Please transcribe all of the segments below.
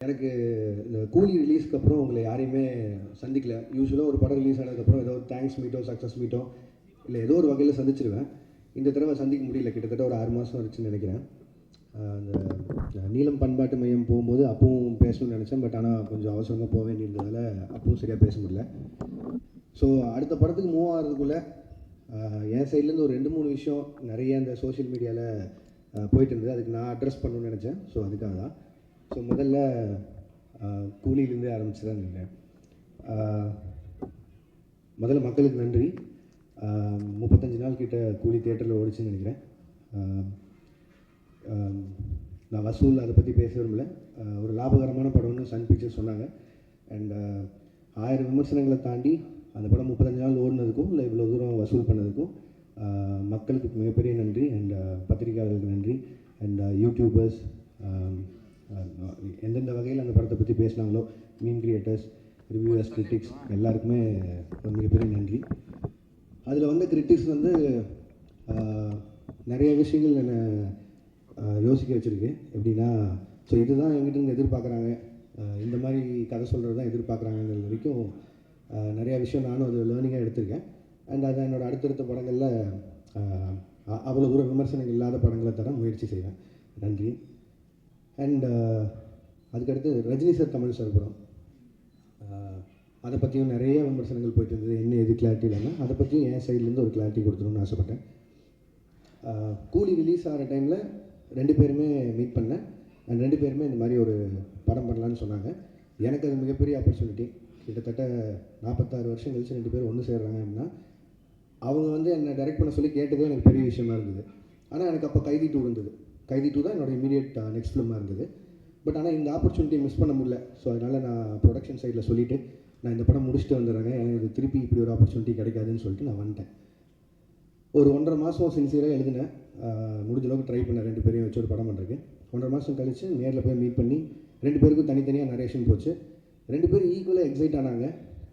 எனக்கு இந்த கூலி ரிலீஸ்க்கு அப்புறம் உங்களை யாரையுமே சந்திக்கல. யூஸ்வலாக ஒரு படம் ரிலீஸ் ஆனதுக்கப்புறம் ஏதோ தேங்க்ஸ் மீட்டோ சக்ஸஸ் மீட்டோ இல்லை ஏதோ ஒரு வகையில் சந்திச்சிருவேன். இந்த தடவை சந்திக்க முடியல. கிட்டத்தட்ட ஒரு 6 மாதம் ஆச்சுன்னு நினைக்கிறேன். அந்த நீலம் பண்பாட்டு மையம் போகும்போது அப்பவும் பேசணும்னு நினச்சேன். பட் ஆனால் கொஞ்சம் அவசரமாக போக வேண்டியிருந்ததால் அப்பவும் சரியாக பேச முடியல. ஸோ அடுத்த படத்துக்கு மூவ் ஆகிறதுக்குள்ளே என் சைட்லேருந்து ஒரு 2-3 விஷயம் நிறைய இந்த சோஷியல் மீடியாவில் போயிட்டு இருந்தது. அதுக்கு நான் அட்ரஸ் பண்ணணும்னு நினச்சேன். ஸோ அதுக்காக தான். ஸோ முதல்ல கூலியிலேருந்தே ஆரம்பிச்சுதான் நினைக்கிறேன். முதல்ல மக்களுக்கு நன்றி. 35 நாள் கிட்ட கூலி தியேட்டரில் ஓடிச்சுன்னு நினைக்கிறேன். நான் வசூல் அதை பற்றி பேச விரும்பல. ஒரு லாபகரமான படம்னு சன் பிக்சர்ஸ் சொன்னாங்க. அண்ட் 1000 விமர்சனங்களை தாண்டி அந்த படம் 35 நாள் ஓடினதுக்கும் இல்லை இவ்வளோ தூரம் வசூல் பண்ணதுக்கும் மக்களுக்கு மிகப்பெரிய நன்றி. அண்ட் பத்திரிகையாளர்களுக்கு நன்றி. அண்ட் யூடியூபர்ஸ் எந்தெந்த வகையில் அந்த படத்தை பற்றி பேசினாங்களோ, மீன் கிரியேட்டர்ஸ், ரிவ்யூவர்ஸ், கிரிட்டிக்ஸ் எல்லாருக்குமே ஒரு மிகப்பெரிய நன்றி. அதில் வந்து கிரிட்டிக்ஸ் வந்து நிறைய விஷயங்கள் என்னை யோசிக்க வச்சுருக்கு. எப்படின்னா, ஸோ இதுதான் எங்கிட்ட எதிர்பார்க்குறாங்க, இந்த மாதிரி கதை சொல்கிறது தான் எதிர்பார்க்குறாங்கிறது வரைக்கும் நிறையா விஷயம் நானும் அது லேர்னிங்காக எடுத்திருக்கேன். அண்ட் அதை என்னோடய அடுத்தடுத்த படங்களில் அவ்வளோ தூரம் விமர்சனங்கள் இல்லாத படங்களை தர முயற்சி செய்வேன். நன்றி. அண்ட் அதுக்கடுத்து ரஜினி சார், கமல் சார் படம், அதை பற்றியும் நிறைய விமர்சனங்கள் போயிட்டு இருந்தது. என்ன எது கிளாரிட்டி இல்லாமல் அதை பற்றியும் என் சைட்லேருந்து ஒரு கிளாரிட்டி கொடுத்துணும்னு ஆசைப்பட்டேன். கூலி ரிலீஸ் ஆகிற டைமில் 2 பேருமே மீட் பண்ணேன். அண்ட் 2 பேருமே இந்த மாதிரி ஒரு படம் பண்ணலான்னு சொன்னாங்க. எனக்கு அது மிகப்பெரிய ஆப்பர்ச்சுனிட்டி. கிட்டத்தட்ட 46 வருஷம் கழிச்சு 2 பேரும் ஒன்று சேர்றாங்க அப்படின்னா, அவங்க வந்து என்னை டைரக்ட் பண்ண சொல்லி கேட்டதே எனக்கு பெரிய விஷயமா இருந்தது. ஆனால் எனக்கு அப்போ கைதி 2 இருந்தது. கைதி 2 தான் என்னோடய இமீடியட் நெக்ஸ்ட் ஃபிலிமாக இருந்தது. பட் ஆனால் இந்த ஆப்பர்ச்சுனிட்டியை மிஸ் பண்ண முடியல. ஸோ அதனால் நான் ப்ரொடக்ஷன் சைடில் சொல்லிவிட்டு நான் இந்த படம் முடிச்சுட்டு வந்துடுறேங்க, எனக்கு திருப்பி இப்படி ஒரு ஆப்பர்ச்சுனிட்டி கிடைக்காதுன்னு சொல்லிட்டு நான் வந்துட்டேன். ஒரு 1.5 மாதம் சின்சியராக எழுதினேன். முடிஞ்ச அளவுக்கு ட்ரை பண்ணேன் 2 பேரையும் வச்சு ஒரு படம் பண்ணுறதுக்கு. 1.5 மாதம் கழித்து நேரில் போய் மீட் பண்ணி 2 பேருக்கும் தனித்தனியாக நரேஷன் போச்சு. 2 பேரும் ஈக்குவலாக எக்ஸைட் ஆனாங்க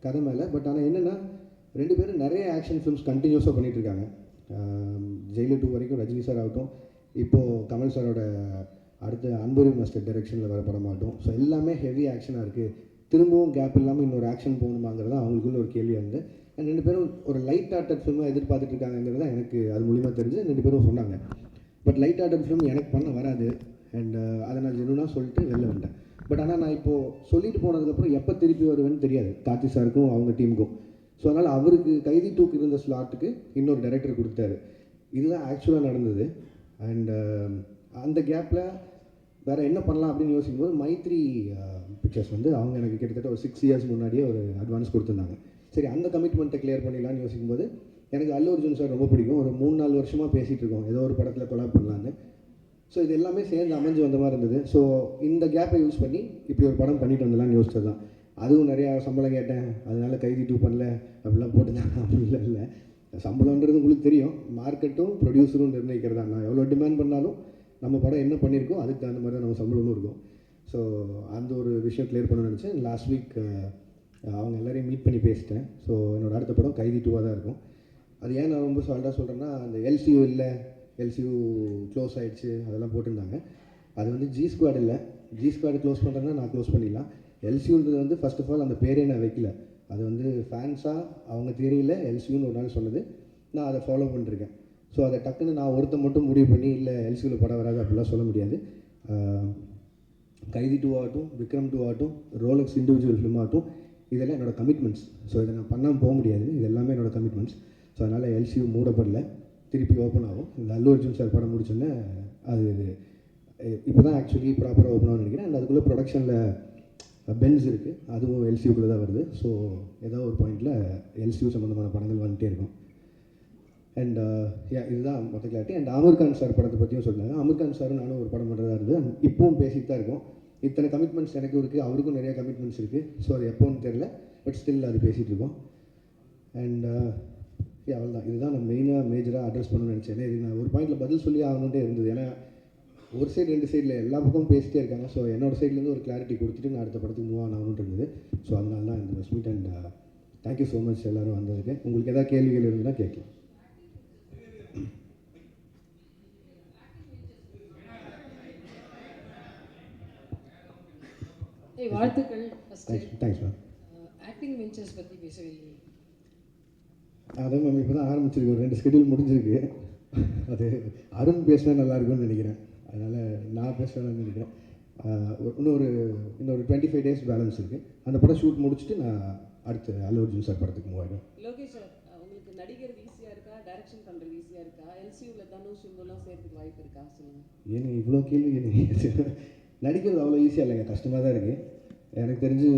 கதை மேலே. பட் ஆனால் என்னென்னா, 2 பேரும் நிறைய ஆக்ஷன் ஃபிலிம்ஸ் கண்டினியூஸாக பண்ணிகிட்ருக்காங்க. ஜெயிலர் 2 வரைக்கும் ரஜினி சார் ஆகட்டும், இப்போது கமல் சாரோட அடுத்த அன்புரி மாஸ்டர் டைரெக்ஷனில் வர படமாகட்டும். ஸோ எல்லாமே ஹெவி ஆக்ஷனாக இருக்குது. திரும்பவும் கேப் இல்லாமல் இன்னொரு ஆக்ஷன் போகணுமாங்கிறது தான் அவங்களுக்குள்ள ஒரு கேள்வி வந்து. அண்ட் 2 பேரும் ஒரு லைட் ஆர்டட் ஃபிலிமாக எதிர்பார்த்துட்டு இருக்காங்கிறது தான் எனக்கு அது மூலிமா தெரிஞ்சு 2 பேரும் சொன்னாங்க. பட் லைட் ஆர்டட் ஃபிலிம் எனக்கு பண்ண வராது. அண்ட் அதை நான் ஜெனுனாக சொல்லிட்டு வெளில வந்துட்டேன். பட் ஆனால் நான் இப்போது சொல்லிட்டு போனதுக்கப்புறம் எப்போ திருப்பி வருவேன்னு தெரியாது கார்த்தி சாருக்கும் அவங்க டீமுக்கும். ஸோ அதனால் அவருக்கு கைதி 2 இருந்த ஸ்லாட்டுக்கு இன்னொரு டைரக்டர் கொடுத்தாரு. இதுதான் ஆக்சுவலாக நடந்தது. அண்ட் அந்த கேப்பில் வேறு என்ன பண்ணலாம் அப்படின்னு யோசிக்கும்போது மைத்ரி பிக்சர்ஸ் வந்து அவங்க எனக்கு கிட்டத்தட்ட ஒரு 6 இயர்ஸ் முன்னாடியே ஒரு அட்வான்ஸ் கொடுத்துருந்தாங்க. சரி, அந்த கமிட்மெண்ட்டை கிளியர் பண்ணிடலான்னு யோசிக்கும்போது எனக்கு அல்லு அர்ஜுன் சார் ரொம்ப பிடிக்கும். ஒரு 3-4 வருஷமாக பேசிகிட்டு இருக்கோம் ஏதோ ஒரு படத்தில் கொலாப் பண்ணலான்னு. ஸோ இது எல்லாமே சேர்ந்து அமைஞ்சு வந்த மாதிரி இருந்தது. ஸோ இந்த கேப்பை யூஸ் பண்ணி இப்படி ஒரு படம் பண்ணிட்டு வந்துடலான்னு யோசிச்சது தான். அதுவும் நிறையா சம்பளம் கேட்டேன், அதனால் கைதி 2 பண்ணல அப்படிலாம் போட்டுதான். அப்படிலாம் இல்லை, சம்பளம்ன்றது உங்களுக்கு தெரியும். மார்க்கெட்டும் ப்ரொடியூசரும் நிர்ணயிக்கிறதா. நான் எவ்வளோ டிமாண்ட் பண்ணாலும் நம்ம படம் என்ன பண்ணியிருக்கோம் அதுக்கு தகுந்த மாதிரி தான் நம்ம சம்பளமும் இருக்கும். ஸோ அந்த ஒரு விஷயம் கிளியர் பண்ணணும்னு நினச்சேன். லாஸ்ட் வீக் அவங்க எல்லோரையும் மீட் பண்ணி பேசிட்டேன். ஸோ என்னோடய அடுத்த படம் கைதி 2 தான் இருக்கும். அது ஏன் நான் ரொம்ப சால்ட்டாக சொல்கிறேன்னா, அந்த எல்சியூ இல்லை, எல்சியூ க்ளோஸ் ஆகிடுச்சு அதெல்லாம் போட்டிருந்தாங்க. அது வந்து ஜி ஸ்குவாட் இல்லை. ஜி ஸ்குவாட் க்ளோஸ் பண்ணுறதுனா நான் க்ளோஸ் பண்ணிடலாம். எல்சியூன்றது வந்து ஃபர்ஸ்ட் ஆஃப் ஆல் அந்த பேரே நான் வைக்கல. அது வந்து ஃபேன்ஸாக அவங்க தெரியல எல்சியூன்னு ஒரு நாள் சொன்னது, நான் அதை ஃபாலோ பண்ணிருக்கேன். ஸோ அதை டக்குன்னு நான் ஒருத்தர் மட்டும் முடிவு பண்ணி இல்லை எல்சியூவில் படம் வராது அப்படிலாம் சொல்ல முடியாது. கைதி 2 ஆகட்டும், விக்ரம் 2 ஆகட்டும், ரோலக்ஸ் இண்டிவிஜுவல் ஃபிலிம் ஆகட்டும், இதெல்லாம் என்னோடய கமிட்மெண்ட்ஸ். ஸோ இதை நான் பண்ணாமல் போக முடியாது. இது எல்லாமே என்னோடய கமிட்மெண்ட்ஸ். ஸோ அதனால் எல்சியூ மூடப்படல, திருப்பி ஓப்பன் ஆகும். இந்த அல்லு அர்ஜுன் சார் படம் முடிச்சோன்னே அது இப்போ தான் ஆக்சுவலி ப்ராப்பராக ஓப்பன் ஆகும்னு நினைக்கிறேன். அண்ட் அதுக்குள்ளே ப்ரொடக்ஷனில் பென்ஸ் இருக்குது, அதுவும் எல்சியூக்குள்ளே தான் வருது. ஸோ ஏதோ ஒரு பாயிண்டில் எல்சியூ சம்மந்தமான படங்கள் வந்துகிட்டே இருக்கும். அண்ட் இதுதான் மொத்த clarity. And Aamir Khan sir படத்தை பற்றியும் சொன்னாங்க. அமீர் கான் சாரும் நானும் ஒரு படம் பண்ணுறதா இருந்தது. அண்ட் இப்போவும் பேசிட்டு தான் இருக்கோம். இத்தனை கமிட்மெண்ட்ஸ் எனக்கு இருக்குது, அவருக்கும் நிறைய கமிட்மெண்ட்ஸ் இருக்குது. ஸோ அது எப்போன்னு தெரில, பட் ஸ்டில் அது பேசிகிட்டு இருக்கோம். அண்ட் அவ்வளோதான். இதுதான் நான் மேஜராக அட்ரஸ் பண்ணணும்னு நினச்சேன். இதுக்கு நான் ஒரு பாயிண்டில் பதில் சொல்லி ஆகணுன்ட்டே இருந்தது. ஏன்னா ஒரு சைடு 2 சைடில் எல்லா பக்கமும் பேசிகிட்டே இருக்காங்க. ஸோ என்னோடய சைட்லேருந்து ஒரு கிளாரிட்டி கொடுத்துட்டு நான் அடுத்த படத்துக்கு மூவ் ஆகணுன்ட்டு இருந்தது. ஸோ அதனால தான் இந்த meet. And thank you so much எல்லோரும் வந்ததுக்கு. உங்களுக்கு எதாவது கேள்விகள் இருந்ததுன்னா கேட்கலாம். ஏய் வாழ்த்துக்கள். First thanks ma'am. Acting ventures பற்றி பேசவே இல்லையே. அதான் மேம் இப்போ தான் ஆரம்பிச்சிருக்கு, ஒரு 2 ஸ்கெடியூல் முடிஞ்சிருக்கு. அது அருண் பேசினா நல்லாயிருக்கும்னு நினைக்கிறேன், அதனால் நான் பேசுவேன்னு நினைக்கிறேன். இன்னொரு 25 டேஸ் பேலன்ஸ் இருக்குது. அந்த படம் ஷூட் முடிச்சுட்டு நான் அடுத்து அல்லு அர்ஜுன் சார் படத்துக்கு மூவ் ஆகிடும். லோகேஷ் சார், உங்களுக்கு நடிக்கிறது ஈஸியாக இருக்கா, டைரக்ஷன் பண்ணுறது ஈஸியாக இருக்கா, எல்சியூவில் தனுஷ் சிம்புலாம் சேர்த்துக்கு வாய்ப்பு இருக்கா சொல்லுங்கள். ஏன்னு இவ்வளோ கேள்வி கேட்டீங்க. நடிக்கிறது அவ்வளோ ஈஸியாக இல்லைங்க, கஷ்டமாக தான் இருக்குது. எனக்கு தெரிஞ்சு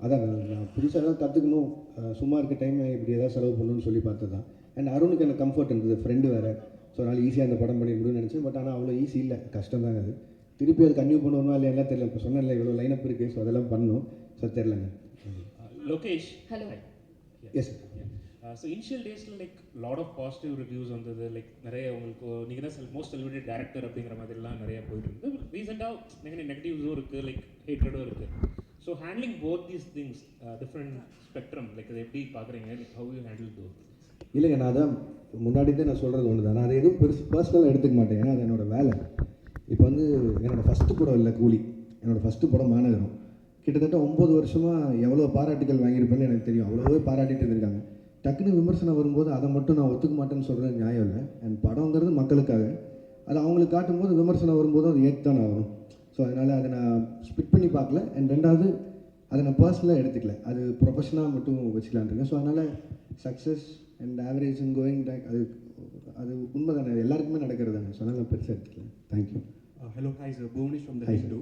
அதான் நான் புதுசாக ஏதாவது கற்றுக்கணும், சும்மா இருக்க டைம் இப்படி ஏதாவது செலவு பண்ணணும்னு சொல்லி பார்த்தது தான். அண்ட் அருணுக்கு எனக்கு கம்ஃபர்ட் இருந்தது, ஃப்ரெண்டு வேறு. ஸோ அதனால் ஈஸியாக அந்த படம் பண்ணி முடியும்னு நினச்சேன். பட் ஆனால் அவ்வளோ ஈஸி இல்லை, கஷ்டம் தாங்க அது. திருப்பி அது கன்டினியூ பண்ணுவோமா இல்லை எல்லாம் தெரியல. இப்போ சொன்னேன்ல இவ்வளோ லைனப் இருக்குது, ஸோ அதெல்லாம் பண்ணணும். ஸோ தெரிலங்க. Lokesh. Hello. Yes sir. So initial days like lot of positive reviews வந்தது, லைக் நிறைய உங்களுக்கு நீங்கள் தான் மோஸ்ட் செலிபிரேட் டேரக்டர் அப்படிங்கிற மாதிரிலாம் நிறைய போயிட்டு இருந்தது. ரீசெண்டாக நிறைய நெகட்டிவ்ஸும் இருக்குது, லைக் ஹேட்ரடும் இருக்குது. So handling both these things different spectrum, like அதை எப்படி பார்க்குறீங்க, like how you handle those? இல்லைங்க, நான் அதான் முன்னாடி தான் நான் சொல்கிறது ஒன்று தான். நான் அதை எதுவும் பர்சனலாக எடுத்துக்க மாட்டேன், ஏன்னா அது என்னோடய வேலை. இப்போ வந்து என்னோடய ஃபஸ்ட்டு படம் இல்லை கூலி, என்னோடய ஃபஸ்ட்டு படம் மாநகரம். கிட்டத்தட்ட 9 வருஷமாக எவ்வளோ பாராட்டுகள் வாங்கியிருப்பேன்னு எனக்கு தெரியும். அவ்வளோவே பாராட்டிட்டு இருந்திருக்காங்க. டக்குன்னு விமர்சனம் வரும்போது அதை மட்டும் நான் ஒத்துக்க மாட்டேன்னு சொல்கிறது நியாயம் இல்லை. அண்ட் படங்கிறது மக்களுக்காக, அது அவங்களுக்கு காட்டும்போது விமர்சனம் வரும்போது அது ஏற்று தான் ஆகணும். ஸோ அதனால் அதை நான் ஸ்பிட் பண்ணி பார்க்கல. அண்ட் ரெண்டாவது அதை நான் பர்சனலாக எடுத்துக்கல, அது ப்ரொஃபஷனாக மட்டும் வச்சுக்கலான் இருக்கேன். ஸோ அதனால் success and average and going back அது உண்மை தானே, எல்லாருக்குமே நடக்கிறது தானே. ஸோ அதனால் நான் பெருசாக எடுத்துக்கல. Thank you. Hello, hi sir, Bhuvnesh from the Hindu.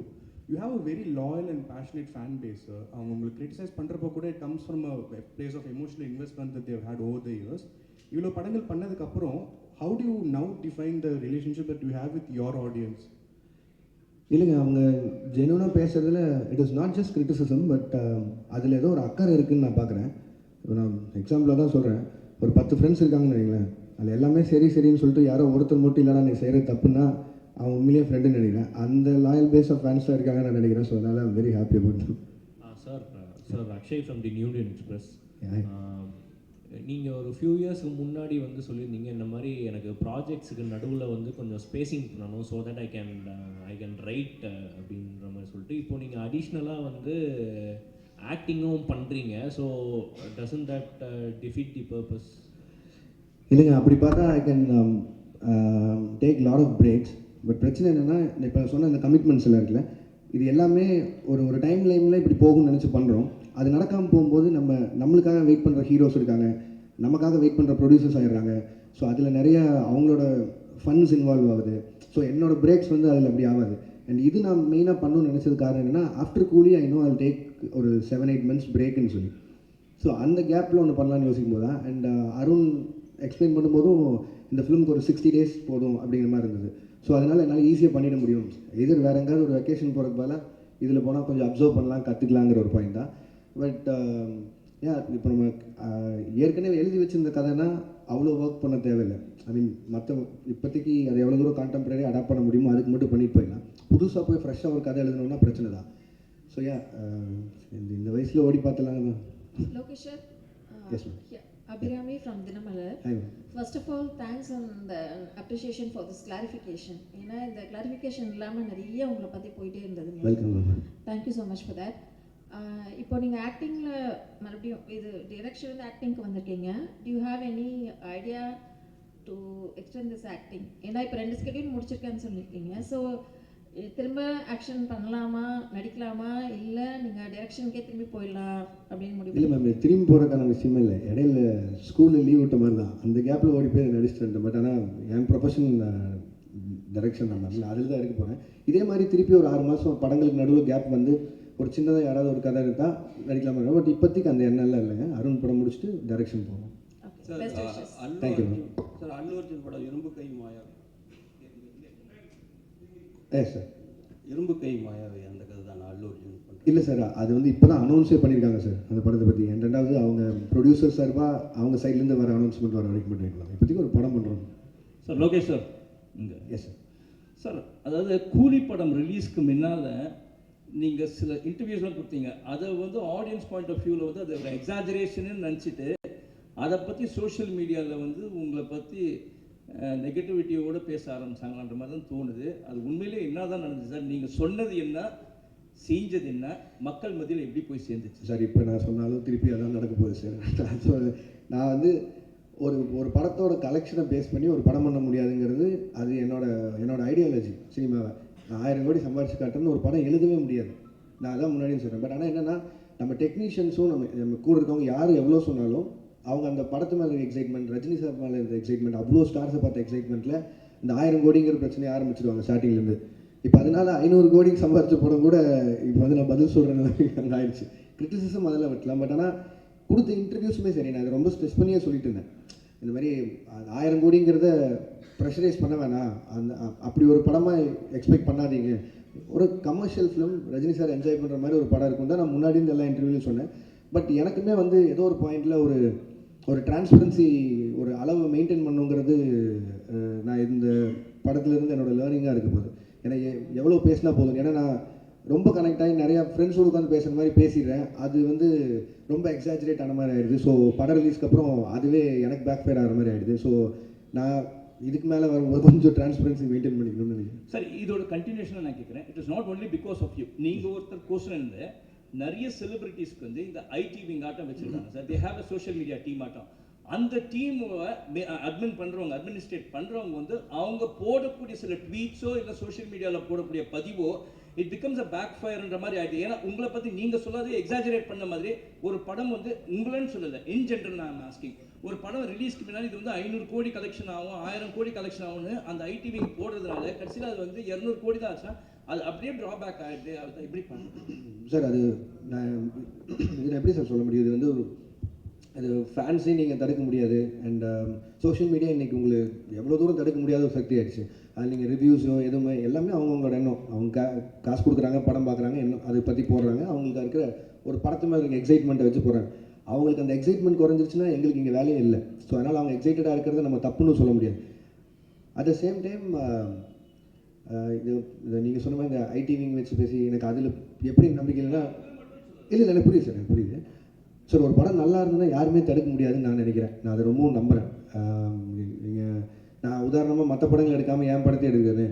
You have a very loyal and passionate fan base, sir. அவங்க உங்களுக்கு கிரிட்டிசைஸ் பண்ணுறப்போ கூட it comes from a place of emotional investment that they have had over the years. இவ்வளோ படங்கள் பண்ணதுக்கப்புறம் how do you now define the relationship that you have with your audience? இல்லைங்க, அவங்க ஜெனுவனாக பேசுகிறதுல it is not just criticism, but அதில் ஏதோ ஒரு அக்கறை இருக்குதுன்னு நான் பார்க்குறேன். இப்போ நான் எக்ஸாம்பிளாக தான் சொல்கிறேன், ஒரு 10 ஃப்ரெண்ட்ஸ் இருக்காங்கன்னு வைங்களேன், அதில் எல்லாமே சரின்னு சொல்லிட்டு யாரோ ஒருத்தர் மட்டும் இல்லைனா நீ செய்கிறது தப்புன்னா அவன் உண்மையிலேயே ஃப்ரெண்டுன்னு நினைக்கிறேன். அந்த லாயல் பேஸ் ஆஃப் ஃபேன்ஸாக இருக்காங்கன்னு நான் நினைக்கிறேன். ஸோ அதனால் I'm very happy about them. Sir Akshay from the new Indian express. நீங்கள் ஒரு ஃபியூ இயர்ஸ்க்கு முன்னாடி வந்து சொல்லியிருந்தீங்க, இந்த மாதிரி எனக்கு ப்ராஜெக்ட்ஸுக்கு நடுவில் வந்து கொஞ்சம் ஸ்பேசிங் பண்ணணும், so that I can write அப்படின்ற மாதிரி சொல்லிட்டு, இப்போ நீங்கள் அடிஷ்னலாக வந்து ஆக்டிங்கும் பண்ணுறீங்க. So doesn't that defeat the purpose? இல்லைங்க, அப்படி பார்த்தா I can take lot of breaks. But பிரச்சனை என்னென்னா, இப்போ சொன்ன இந்த கமிட்மெண்ட்ஸ் எல்லாம் இருக்குல்ல, இது எல்லாமே ஒரு டைம் லைனில் இப்படி போகும்னு நினச்சி பண்ணுறோம். அது நடக்காமல் போகும்போது நம்மளுக்காக வெயிட் பண்ணுற ஹீரோஸ் இருக்காங்க, நமக்காக வெயிட் பண்ணுற ப்ரொடியூசர்ஸ் ஆகிடுறாங்க. ஸோ அதில் நிறைய அவங்களோட ஃபண்ட்ஸ் இன்வால்வ் ஆகுது. ஸோ என்னோடய பிரேக்ஸ் வந்து அதில் அப்படி ஆகாது. அண்ட் இது நான் மெயினாக பண்ணணும்னு நினச்சது காரணம் என்னென்னா, ஆஃப்டர் கூலி ஐ நோ ஐல் டேக் ஒரு 7-8 months பிரேக்குன்னு சொல்லி. ஸோ அந்த கேப்பில் ஒன்று பண்ணலான்னு யோசிக்கும் போது தான், அண்ட் அருண் எக்ஸ்பிளைன் பண்ணும்போதும் இந்த ஃபிலிமுக்கு ஒரு 60 days போதும் அப்படிங்கிற மாதிரி இருந்தது. ஸோ அதனால் என்னால் ஈஸியாக பண்ணிட முடியும். எதிர் வேறு எங்கேயாவது ஒரு வெக்கேஷன் போகிறதுக்கு பதிலாக இதில் போனால் கொஞ்சம் அப்சர்வ் பண்ணலாம், கற்றுக்கலாங்கிற ஒரு பாயிண்ட் தான். பட் இப்போ நம்ம ஏற்கனவே எழுதி வச்சுருந்த கதைனா அவ்வளோ ஒர்க் பண்ண தேவையில்லை. ஐ மீன் இப்போதைக்கு அது எவ்வளோ தூரம் கான்டெம்பரரி அடாப்ட் பண்ண முடியுமோ அதுக்கு மட்டும் பண்ணிட்டு போயிடலாம். புதுசாக போய் ஃப்ரெஷ்ஷாக ஒரு கதை எழுதணும்னா பிரச்சனை தான். ஸோ இந்த வயசில் ஓடி பார்த்துலாங்க. Lokesh sir, Yes, ma'am. Abhirami from Dinamalar. Hi, ma'am. First of all, thanks and appreciation for this clarification. ஏன்னா இந்த கிளாரிஃபிகேஷன் இல்லாமல் நிறைய உங்களை பற்றி போயிட்டே இருந்தது. Welcome ma'am. Thank you so much for that. இப்போ நீங்கள் ஆக்டிங்கில் மறுபடியும் இது டிரெக்ஷன் வந்து ஆக்டிங்க்கு வந்திருக்கீங்க. To you have any idea to extend this acting? ஏன்னா இப்போ 2 schedule முடிச்சிருக்கேன்னு சொல்லியிருக்கீங்க. ஸோ திரும்ப ஆக்ஷன் பண்ணலாமா, நடிக்கலாமா, இல்லை நீங்கள் டைரக்ஷனுக்கே திரும்பி போயிடலாம் அப்படின்னு முடிவு? இல்லை மேம், திரும்பி போகிறக்கான விஷயமே இல்லை. இடையில ஸ்கூலில் லீவ் விட்ட மாதிரி தான், அந்த கேப்பில் ஓடி போய் நடிச்சுட்டு. பட் ஆனால் என் ப்ரொஃபஷன் டைரக்ஷன் தான் மேம், அதில் தான் இருக்க போகிறேன். இதே மாதிரி திருப்பி ஒரு 6 மாதம் படங்களுக்கு நடுவில் கேப் வந்து ஒரு சின்னதாக யாராவது ஒரு கதை எடுத்தால் நடிக்கலாமா. பட் இப்போதைக்கு அந்த எண்ணெல்லாம் இல்லைங்க. அருண் படம் முடிச்சுட்டு டைரக்ஷன் போகணும். Thank you ma'am. சார், அல்லு அர்ஜுன் படம் இரும்பு கை மாயா. சார், இரும்பு கை மாயாவை அந்த கதை தான் அல்லு அர்ஜுன் பண்ணுறேன். இல்லை சார், அது வந்து இப்போ தான் அனௌன்ஸே பண்ணியிருக்காங்க சார் அந்த படத்தை பற்றி. அண்ட் ரெண்டாவது அவங்க ப்ரொடியூசர் சார்பாக அவங்க சைட்லேருந்து வர அனௌன்ஸ்மெண்ட் வர வரைக்கும் பண்ணிருக்கலாம். இப்போதைக்கு ஒரு படம் பண்ணுறோம் சார். லோகேஷ் சார் இங்கே. Yes sir. சார், அதாவது கூலி படம் ரிலீஸ்க்கு முன்னால் நீங்கள் சில இன்டர்வியூஸ்லாம் கொடுத்தீங்க. அதை வந்து ஆடியன்ஸ் பாயிண்ட் ஆஃப் வியூவில் வந்து அது ஒரு எக்ஸாஜரேஷன்னு நினச்சிட்டு அதை பற்றி சோஷியல் மீடியாவில் வந்து உங்களை பற்றி நெகட்டிவிட்டியோடு பேச ஆரம்பிச்சாங்களான்ற மாதிரி தான் தோணுது. அது உண்மையிலே என்ன தான் நடந்துச்சு சார்? நீங்கள் சொன்னது என்ன, செஞ்சது என்ன, மக்கள் மத்தியில் எப்படி போய் சேர்ந்துச்சு? சார் இப்போ நான் சொன்னாலும் திருப்பி அதான் நடக்க போகுது சார். ஸோ நான் வந்து ஒரு படத்தோட கலெக்ஷனை பேஸ் பண்ணி ஒரு படம் பண்ண முடியாதுங்கிறது அது என்னோட ஐடியாலஜி. சினிமாவை நான் 1000 கோடி சம்பாரிச்சு காட்டுறேன்னு ஒரு படம் எழுதவே முடியாது. நான் அதான் முன்னாடியும் சொல்கிறேன். பட் ஆனால் என்னென்னா நம்ம டெக்னீஷியன்ஸும் நம்ம கூட இருக்கவங்க யார் எவ்வளோ சொன்னாலும் அவங்க அந்த படத்து மேலே இருக்க எக்ஸைட்மெண்ட், ரஜினி சார் மேலே இருக்க எக்ஸைட்மெண்ட், அவ்வளோ ஸ்டார்ஸை பார்த்த எக்ஸைட்மெண்ட்டில் இந்த 1000 கோடிங்கிற பிரச்சனையை ஆரம்பிச்சிருவாங்க ஸ்டார்டிங்லேருந்து. இப்போ அதனால் 500 கோடி சம்பாரிச்ச படம் கூட இப்போ வந்து நான் பதில் சொல்கிற நிலைமை அங்கே ஆயிடுச்சு. கிரிட்டிசிசம் அதெல்லாம் விட்டலாம். பட் ஆனால் கொடுத்த இன்டர்வியூஸுமே சரி, நான் அதை ரொம்ப ஸ்ட்ரெஸ் பண்ணியே சொல்லிட்டு இருந்தேன். இந்த மாதிரி 1000 கோடிங்கிறத ப்ரெஷரைஸ் பண்ண வேணாம், அப்படி ஒரு படமாக எக்ஸ்பெக்ட் பண்ணாதீங்க. ஒரு commercial film Rajini sir enjoy பண்ணுற மாதிரி ஒரு படம் இருக்கும் தான் நான் முன்னாடி இந்த எல்லா இன்டர்வியூலையும் சொன்னேன். பட் எனக்குமே வந்து ஏதோ ஒரு பாயிண்டில் ஒரு டிரான்ஸ்பரன்சி, ஒரு அளவு மெயின்டைன் பண்ணுங்கிறது நான் இந்த படத்துலேருந்து என்னோடய லேர்னிங்காக இருக்க போகுது. ஏன்னா எவ்வளோ பேசினா போதும். ஏன்னா நான் ரொம்ப கனெக்ட் ஆகி நிறையா ஃப்ரெண்ட்ஸோடு உட்காந்து பேசுகிற மாதிரி பேசிடுறேன். அது வந்து ரொம்ப எக்ஸாஜரேட் ஆன மாதிரி ஆகிடுது. ஸோ படம் ரிலீஸ்க்கு அப்புறம் அதுவே எனக்கு பேக் ஃபயர் ஆகிற மாதிரி ஆகிடுது. ஸோ நான் இதுக்கு மேலே வரும்போது கொஞ்சம் டிரான்ஸ்பரன்சி மெயின்டைன் பண்ணிக்கணும்னு நினைக்கிறேன். சார் இதோட கண்டினியூஷனாக நான் கேட்குறேன். It is not only because of you. நீங்கள் ஒருத்தர் கோர்ஸில் இருந்து நிறைய செலிபிரிட்டிஸ்க்கு வந்து இந்த ஐடி விங் ஆட்டம் வச்சுருக்காங்க sir. They have a social media team ஆட்டம். அந்த டீமை அட்மினிஸ்ட்ரேட் பண்ணுறவங்க வந்து அவங்க போடக்கூடிய சில ட்வீட்ஸோ இல்லை சோஷியல் மீடியாவில் போடக்கூடிய பதிவோ இட் பிகம்ஸ் அ பேக் ஃபயர்ன்ற மாதிரி ஆகிடுது. ஏன்னா உங்களை பற்றி நீங்கள் சொல்லாதே எக்ஸாஜரேட் பண்ண மாதிரி ஒரு படம் வந்து உங்களன்னு சொல்லலை, இன் ஜென்ரல் நான் ஆஸ்கிங், ஒரு படம் ரிலீஸ்க்கு முன்னாடி இது வந்து 500 கோடி கலெக்ஷன் ஆகும், 1000 கோடி கலெக்ஷன் ஆகும்னு அந்த ஐடி விங் போடுறதுனால கடைசியில் அது வந்து 200 கோடி தான் ஆச்சுன்னா அது அப்படியே ட்ராபேக் ஆகிடுது. அது எப்படி பண்ணுறது சார்? அது நான் எப்படி சார் சொல்ல முடியும்? இது வந்து அது ஃபேன்ஸையும் நீங்கள் தடுக்க முடியாது. அண்ட் சோஷியல் மீடியா இன்றைக்கி உங்களுக்கு எவ்வளோ தூரம் தடுக்க முடியாத ஒரு சக்தி ஆகிடுச்சு. அது நீங்கள் ரிவ்யூஸோ எதுவுமே எல்லாமே அவங்கவுங்களோட எண்ணம். அவங்க காசு கொடுக்குறாங்க, படம் பார்க்குறாங்க, எண்ணம் அதை பற்றி போடுறாங்க. அவங்களுக்கு இருக்கிற ஒரு படத்து மேலே இருக்க எக்ஸைட்மெண்ட்டை வச்சு போடுறாங்க. அவங்களுக்கு அந்த எக்ஸைட்மெண்ட் குறைஞ்சிருச்சுன்னா எங்களுக்கு இங்கே வேலையே இல்லை. ஸோ அதனால் அவங்க எக்ஸைட்டடாக இருக்கிறத நம்ம தப்புன்னு சொல்ல முடியாது. அட் த சேம் டைம் இது நீங்கள் சொன்ன மாதிரி இந்த ஐடி விங் வச்சு பேசி எனக்கு அதில் எப்படி நம்பிக்கை இல்லைன்னா, இல்லை எனக்கு புரியுது சார், எனக்கு புரியுது சார். ஒரு படம் நல்லா இருந்ததுன்னா யாருமே தடுக்க முடியாதுன்னு நான் நினைக்கிறேன். நான் அதை ரொம்பவும் நம்புகிறேன். நீங்கள் நான் உதாரணமாக மற்ற படங்கள் எடுக்காமல் என் படத்தை எடுக்கிறது,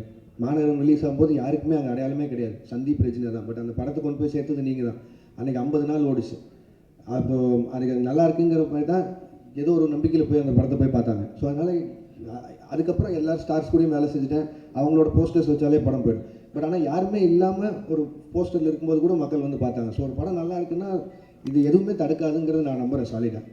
மாநகரம் ரிலீஸ் ஆகும்போது யாருக்குமே அங்கே அடையாளமே கிடையாது. சந்தீப் ரஜினி தான். பட் அந்த படத்தை கொண்டு போய் சேர்த்தது நீங்கள் தான். அன்றைக்கி 50 நாள் ஓடிச்சு. அப்போது அதுக்கு நல்லா இருக்குங்கிற மாதிரி தான் ஏதோ ஒரு நம்பிக்கையில் போய் அந்த படத்தை போய் பார்த்தாங்க. ஸோ அதனால் அதுக்கப்புறம் எல்லா ஸ்டார்ஸ் கூடயும் வேலை செஞ்சுட்டேன். அவங்களோட போஸ்டர்ஸ் வச்சாலே படம் போயிடும். பட் ஆனால் யாருமே இல்லாமல் ஒரு போஸ்டரில் இருக்கும்போது கூட மக்கள் வந்து பார்த்தாங்க. ஸோ ஒரு படம் நல்லா இருக்குன்னா இது எதுவுமே தடுக்காதுங்கிறது நான் நம்புகிறேன் சாலிடாக.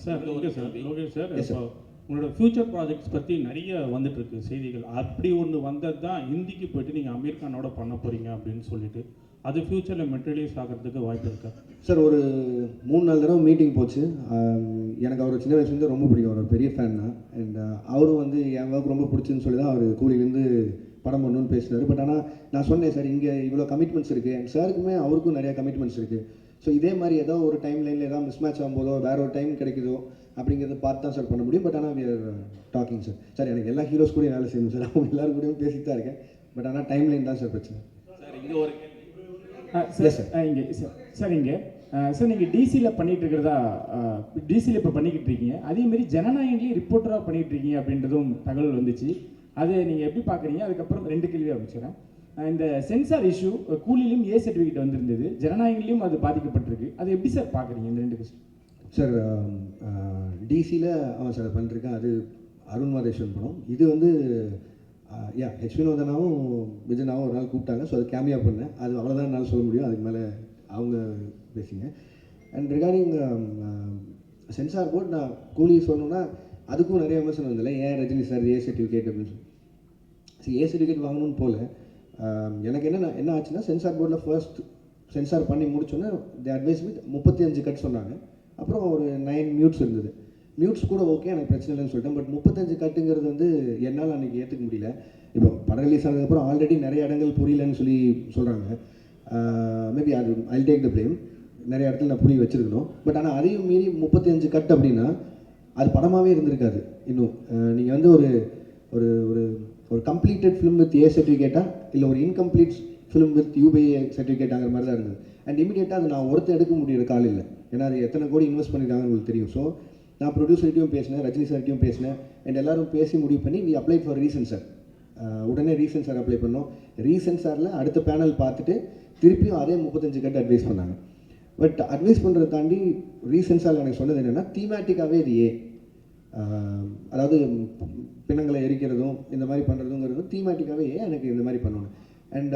Sir okay sir, okay sir. இப்போ உங்களோட ஃப்யூச்சர் ப்ராஜெக்ட்ஸ் பற்றி நிறைய வந்துட்டு இருக்கு செய்திகள். அப்படி ஒன்று வந்தது தான் ஹிந்திக்கு போயிட்டு நீங்கள் அமீர் கானோட பண்ண போகிறீங்க அப்படின்னு சொல்லிட்டு, அது ஃப்யூச்சரில் மெட்டீரியலைஸ் ஆகிறதுக்கு வாய்ப்பு இருக்கா சார்? ஒரு 3-4 தடவை மீட்டிங் போச்சு. எனக்கு அவர் சின்ன வயசுலேருந்து ரொம்ப பிடிக்கும். அவர் ஒரு பெரிய ஃபேன் தான். அண்ட் அவரும் வந்து என் ஒர்க் ரொம்ப பிடிச்சுன்னு சொல்லி தான் அவர் கூலிலேருந்து படம் பண்ணணும்னு பேசினார். பட் ஆனால் நான் சொன்னேன் சார், இங்கே இவ்வளோ கமிட்மெண்ட்ஸ் இருக்குது. அண்ட் சாருக்குமே அவருக்கும் நிறையா கமிட்மெண்ட்ஸ் இருக்குது. ஸோ இதே மாதிரி ஏதோ ஒரு டைம் லைனில் ஏதாவது மிஸ் மேட்ச் ஆகும்போதோ வேறு ஒரு டைம் கிடைக்குதோ அப்படிங்கிறத பார்த்து தான் சார் பண்ண முடியும். பட் ஆனால் we are talking sir. Sir எனக்கு எல்லா ஹீரோஸ் கூடயும் வேலை செய்யணும் சார். அவங்க எல்லாரும் கூடயும் பேசிட்டு தான் இருக்கேன். பட் ஆனால் டைம் லைன் தான் சார் பிரச்சனை. சார் இங்கே ஒரு சார் இங்கே சார் நீங்கள் டிசியில் பண்ணிகிட்டு இருக்கிறதா, டிசியில் இப்போ பண்ணிக்கிட்டு இருக்கீங்க. அதேமாரி ஜனநாயகங்களையும் ரிப்போர்ட்டராக பண்ணிகிட்டு இருக்கீங்க அப்படின்றதும் தகவல் வந்துச்சு. அதை நீங்கள் எப்படி பார்க்குறீங்க? அதுக்கப்புறம் 2 கேள்வி ஆரம்பிச்சிடறேன். இந்த சென்சார் இஷ்யூ கூலிலையும் ஏ சர்டிஃபிகேட் வந்திருந்தது, ஜனநாயகங்களையும் அது பாதிக்கப்பட்டிருக்கு. அதை எப்படி சார் பார்க்குறீங்க இந்த 2 கொஸ்டின்? சார் டிசியில் அவன் சார் பண்ணிருக்கேன். அது அருண் மாதேஸ்வரன் படம். இது வந்து ஹெச் வினோதனாவும் விஜயனாவும் ஒரு நாள் கூப்பிட்டாங்க. ஸோ அது கேமியா பண்ணேன். அது அவ்வளோதான் என்னால் சொல்ல முடியும். அதுக்கு மேலே அவங்க பேசிங்க. அண்ட் ரிகார்டிங் சென்சார் போர்ட், நான் கூலி சொல்லணுன்னா அதுக்கும் நிறைய விமர்சனம் வந்தில்லை. ஏன் ரஜினி சார் ஏ சர்டிஃபிகேட் அப்படின்னு சொல்லி. சரி, ஏ சர்டிஃபிகேட் வாங்கணும்னு போல எனக்கு என்ன ஆச்சுன்னா, சென்சார் போர்டில் ஃபர்ஸ்ட் சென்சார் பண்ணி முடிச்சோன்னே தி அட்வைஸ் வித் 35 கட் சொன்னாங்க. அப்புறம் ஒரு 9 மியூட்ஸ் இருந்தது. மியூட்ஸ் கூட ஓகே, எனக்கு பிரச்சனை இல்லைன்னு சொல்லிட்டேன். பட் 35 கட்டுங்கிறது வந்து என்னால் அன்றைக்கி ஏற்றுக்க முடியல. இப்போ படம் ரிலீஸ் ஆனதுக்கப்புறம் ஆல்ரெடி நிறைய இடங்கள் புரியலன்னு சொல்கிறாங்க. மேபி அது ஐ டேக் த ப்ளேம். நிறைய இடத்துல நான் புரிய வச்சுருக்கணும். பட் ஆனால் அதையும் மீறி 35 கட் அப்படின்னா அது படமாகவே இருந்திருக்காது. இன்னும் நீங்கள் வந்து ஒரு ஒரு ஒரு கம்ப்ளீட்டட் ஃபிலிம் வித் ஏ சர்டிஃபிகேட்டா இல்லை ஒரு incomplete film with UPA certificate ஆகிற மாதிரி தான் இருந்தது. அண்ட் இமீடியட்டாக அது நான் ஒருத்தர் எடுக்க முடியிற கால் இல்லை. ஏன்னா அது எத்தனை கோடி இன்வெஸ்ட் பண்ணியிருக்காங்கன்னு உங்களுக்கு தெரியும். ஸோ நான் ப்ரொடியூசர்கிட்டையும் பேசினேன், ரஜினி சார்கிட்டையும் பேசினேன். அண்ட் எல்லோரும் பேசி முடிவு பண்ணி we apply for reason sir. உடனே ரீசென்சார் அப்ளை பண்ணோம். ரீசென்சாரில் அடுத்த பேனல் பார்த்துட்டு திருப்பியும் அதே 35 கட் அட்வைஸ் பண்ணாங்க. பட் அட்வைஸ் பண்ணுறதை தாண்டி ரீசென்சாரில் எனக்கு சொன்னது என்னென்னா, தீமேட்டிக்காகவே இது அதாவது பிணங்களை எரிக்கிறதும் இந்த மாதிரி பண்ணுறதுங்கிறது தீமேட்டிக்காகவே எனக்கு இந்த மாதிரி பண்ணணும். அண்ட்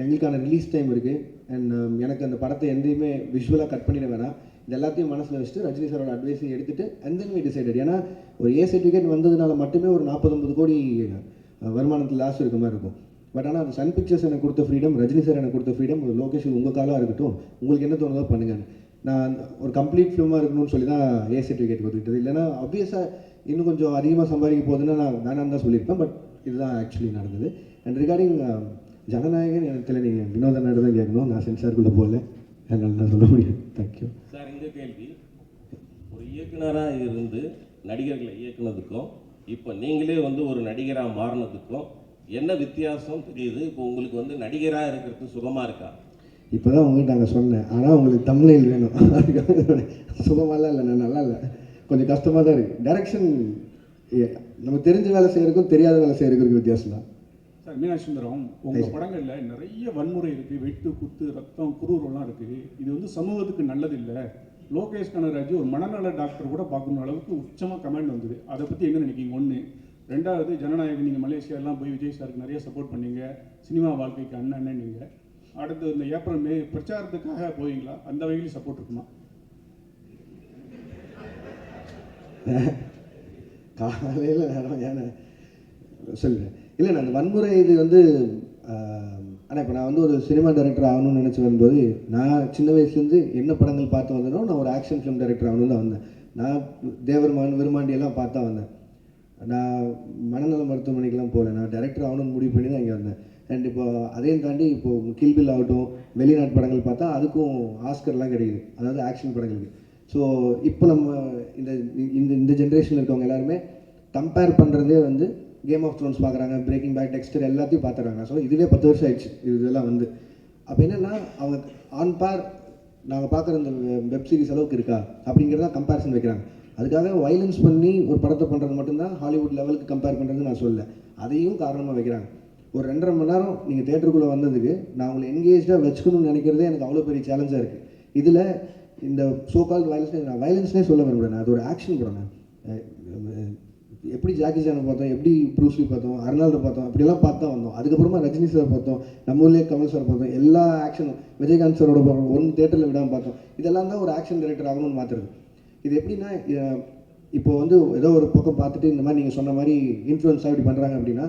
எங்களுக்கான ரிலீஸ் டைம் இருக்குது. அண்ட் எனக்கு அந்த படத்தை எந்தையுமே விஷுவலாக கட் பண்ணிட வேணாம். இது எல்லாத்தையும் மனசில் வச்சுட்டு ரஜினி சாரோட அட்வைஸையும் எடுத்துகிட்டு அண்ட் தென் வி டிசைடட். ஏன்னா ஒரு ஏ சர்டிஃபிகேட் வந்ததுனால மட்டுமே ஒரு 40-50 கோடி வருமானத்தில் லாஸ் இருக்க மாதிரி இருக்கும். பட் ஆனால் அது சன் பிக்சர்ஸ் எனக்கு கொடுத்த ஃப்ரீடம், ரஜினி சார் எனக்கு கொடுத்த ஃப்ரீடம், லோகேஷ் உங்கள் காலாக இருக்கட்டும், உங்களுக்கு என்ன தோணுதோ பண்ணுங்க. நான் ஒரு கம்ப்ளீட் ஃபிலிமாக இருக்கணும்னு சொல்லி தான் ஏ சர்டிஃபிகேட் கொடுத்துக்கிட்டது. இல்லைனா ஆப்வியஸாக இன்னும் கொஞ்சம் அதிகமாக சம்பாதிக்க போகுதுன்னா நான் வேணான்னு தான் சொல்லியிருப்பேன். பட் இதுதான் ஆக்சுவலி நடந்தது. அண்ட் ரிகார்டிங் ஜனநாயகன் எனக்கு நீங்கள் வினோத நாடு தான் கேட்கணும், நான் சென்சாருக்குள்ளே போகல, என்னால் நான் சொல்ல முடியும். Thank you sir. இந்த கேள்வி, ஒரு இயக்குனராக இருந்து நடிகர்களை இயக்குனதுக்கும் இப்போ நீங்களே வந்து ஒரு நடிகராக மாறினதுக்கும் என்ன வித்தியாசம் தெரியுது? இப்போ உங்களுக்கு வந்து நடிகராக இருக்கிறது சுகமாக இருக்கா? இப்போ தான் உங்கள்கிட்ட நாங்கள் சொன்னேன், ஆனால் உங்களுக்கு தமிழில் வேணும். சுகமாலாம் இல்லை, நான் நல்லா இல்லை, கொஞ்சம் கஷ்டமாக தான் இருக்குது. டைரக்ஷன் நம்ம தெரிஞ்ச வேலை செய்கிறதுக்கும் தெரியாத வேலை செய்கிறதுக்கும் வித்தியாசம் தான். சார், மீனாட்சி சுந்தரம், உங்கள் படங்களில் நிறைய வன்முறை இருக்குது, வெட்டு குத்து ரத்தம் குரூரெல்லாம் இருக்குது. இது வந்து சமூகத்துக்கு நல்லதில்லை. லோகேஷ் கனகராஜ் ஒரு மனநல டாக்டர் கூட பார்க்கணும் அளவுக்கு உச்சமாக கமெண்ட் வந்தது. அதை பற்றி என்ன நினைக்கிங்க? ஒன்று. ரெண்டாவது, ஜனநாயகம் நீங்கள் மலேசியாலாம் போய் விஜய் சாருக்கு நிறைய சப்போர்ட் பண்ணீங்க, சினிமா வாழ்க்கைக்கு அண்ணன் நீங்கள். அடுத்து இந்த ஏப்ரல் மே பிரச்சாரத்துக்காக போவீங்களா? அந்த வகையிலும் சப்போர்ட் இருக்குமா? காலையில் நேரம் ஏன்னா சொல்லுங்கள். இல்லை, நான் அந்த வன்முறை இது வந்து ஆனால் இப்போ நான் வந்து ஒரு சினிமா டைரக்டர் ஆகணும்னு நினச்சி வரும்போது, நான் சின்ன வயசுலேருந்து என்ன படங்கள் பார்த்து வந்தேனோ நான் ஒரு ஆக்ஷன் ஃபிலிம் டைரக்டர் ஆகணும்னு தான் வந்தேன். நான் தேவர் மகன் விருமாண்டியெல்லாம் பார்த்தா வந்தேன். நான் மனநல மருத்துவமனைக்கெலாம் போகல, நான் டைரக்டர் ஆகணும்னு முடிவு பண்ணி தான் இங்கே வந்தேன். அண்ட் இப்போ அதையும் தாண்டி இப்போது கில்பில் ஆகட்டும், வெளிநாட்டு படங்கள் பார்த்தா அதுக்கும் ஆஸ்கர்லாம் கிடைக்குது, அதாவது ஆக்ஷன் படங்களுக்கு. ஸோ இப்போ நம்ம இந்த இந்த ஜென்ரேஷனில் இருக்கவங்க எல்லாருமே கம்பேர் பண்ணுறதே வந்து கேம் ஆஃப் த்ரோன்ஸ் பார்க்குறாங்க, பிரேக்கிங் பேட், டெக்ஸ்டர் எல்லாத்தையும் பார்த்துறாங்க. ஸோ இதுவே 10 வருஷம் ஆயிடுச்சு இதெல்லாம் வந்து. அப்போ என்னென்னா அவங்க ஆன் பார் நாங்கள் பார்க்குற இந்த வெப் சீரிஸ் அளவுக்கு இருக்கா அப்படிங்கிறத கம்பேரிசன் வைக்கிறாங்க. அதுக்காக வைலன்ஸ் பண்ணி ஒரு படத்தை பண்ணுறது மட்டும்தான் ஹாலிவுட் லெவலுக்கு கம்பேர் பண்ணுறது நான் சொல்லலை, அதையும் காரணமாக வைக்கிறாங்க. ஒரு 2.5 மணி நேரம் நீங்கள் தேட்டருக்குள்ளே வந்ததுக்கு நான் உங்களை என்கேஜாக வச்சுக்கணும்னு நினைக்கிறதே எனக்கு அவ்வளோ பெரிய சேலஞ்சாக இருக்குது. இதில் இந்த சோகால் வயலன்ஸ், நான் வயலன்ஸ்னே சொல்ல விரும்புகிறேன், அது ஒரு ஆக்ஷன் படம். எப்படி ஜாக்கி சானை பார்த்தோம், எப்படி ப்ரூஸ்லி பார்த்தோம், அர்னால்டை பார்த்தோம், அப்படிலாம் பார்த்தா வந்தோம். அதுக்கப்புறமா ரஜினி சார் பார்த்தோம், நம்ம ஊர்லேயே கமல் சார் பார்த்தோம், எல்லா ஆக்ஷனும் விஜயகாந்த் சாரோட ஒன்று தேட்டரில் விடாமல் பார்த்தோம். இதெல்லாம் தான் ஒரு ஆக்ஷன் டைரக்டர் ஆகணும்னு மாற்றுறது. இது எப்படின்னா, இப்போ வந்து ஏதோ ஒரு பக்கம் பார்த்துட்டு இந்த மாதிரி நீங்கள் சொன்ன மாதிரி இன்ஃப்ளூயன்ஸாக இப்படி பண்ணுறாங்க அப்படின்னா,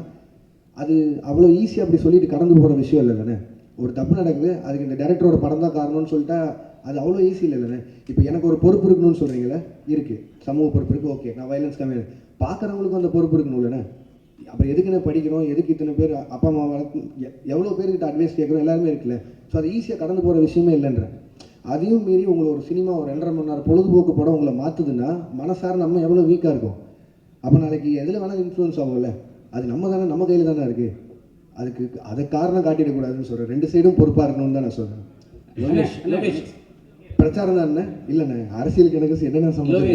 அது அவ்வளோ ஈஸியாக அப்படி சொல்லிட்டு கடந்து போகிற விஷயம் இல்லை தானே. ஒரு தப்பு நடக்குது, அதுக்கு இந்த டேரக்டரோட படம் தான் காரணம்னு சொல்லிட்டா அது அவ்வளோ ஈஸி இல்லை இல்லைண்ணே. இப்போ எனக்கு ஒரு பொறுப்பு இருக்கணும்னு சொல்கிறீங்களே, இருக்குது, சமூக பொறுப்பு இருக்குது, ஓகே, நான் வயலன்ஸ் கம்மியாக பார்க்குறவங்களுக்கும் அந்த பொறுப்பு இருக்கணும் இல்லைண்ணே. அப்புறம் எதுக்குன்னு படிக்கிறோம், எதுக்கு இத்தனை பேர் அப்பா அம்மா வளர்த்து எவ்வளோ பேர்கிட்ட அட்வைஸ் கேட்குறோம், எல்லாருமே இருக்குல்ல. ஸோ அது ஈஸியாக கடந்து போகிற விஷயமே இல்லைன்ற. அதையும் மீறி உங்களை ஒரு சினிமா ஒரு 2.5 மணி நேரம் பொழுதுபோக்கு படம் உங்களை மாற்றுதுன்னா மனசார நம்ம எவ்வளோ வீக்காக இருக்கும். அப்போ நாளைக்கு எதில் வேணாலும் இன்ஃப்ளூயன்ஸ் ஆகும்ல, அது நம்ம தானே, நம்ம கையில் தானே இருக்குது. அதுக்கு அதை காரணம் காட்டிடக்கூடாதுன்னு சொல்கிறேன். 2 சைடும் பொறுப்பாக இருக்கணும்னு தான் நான் சொல்கிறேன். பிரச்சாரம் தான் இல்லைண்ணே, அரசியலுக்கு எனக்கு என்னென்ன சம்பந்தம்.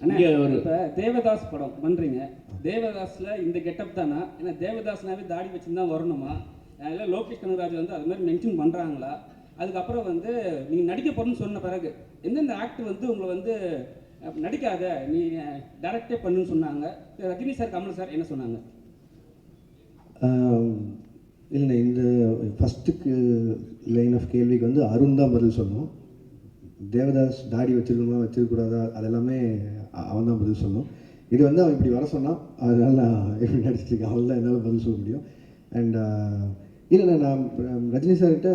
இப்போ தேவதாஸ் படம் பண்ணுறீங்க, தேவதாஸில் இந்த கெட்டப் தானா? ஏன்னா தேவதாஸ்னாவே தாடி வச்சுருந்தா வரணுமா? அதில் லோகேஷ் கனகராஜ் வந்து அது மாதிரி மென்ஷன் பண்ணுறாங்களா? அதுக்கப்புறம் வந்து நீங்கள் நடிக்க போகிறேன்னு சொன்ன பிறகு எந்தெந்த ஆக்டர் வந்து உங்களை வந்து நடிக்காத நீ டைரக்டே பண்ணுன்னு சொன்னாங்க? ரஜினி சார், கமல் சார் என்ன சொன்னாங்க? இல்லைண்ணே, இந்த ஃபஸ்ட்டுக்கு லைன் ஆஃப் கேள்விக்கு வந்து அருண் தான் பதில் சொல்லணும். தேவதாஸ் தாடி வச்சிருக்கணுமா வச்சிருக்கூடாதா அதெல்லாமே அவன் தான் பதில் சொல்லணும். இது வந்து அவன் இப்படி வர சொன்னான், அதனால் நான் எப்படி நடிச்சிருக்கேன், அவள் தான் என்னால் பதில் சொல்ல முடியும். அண்ட் இல்லைண்ணே, நான் ரஜினி சார்கிட்ட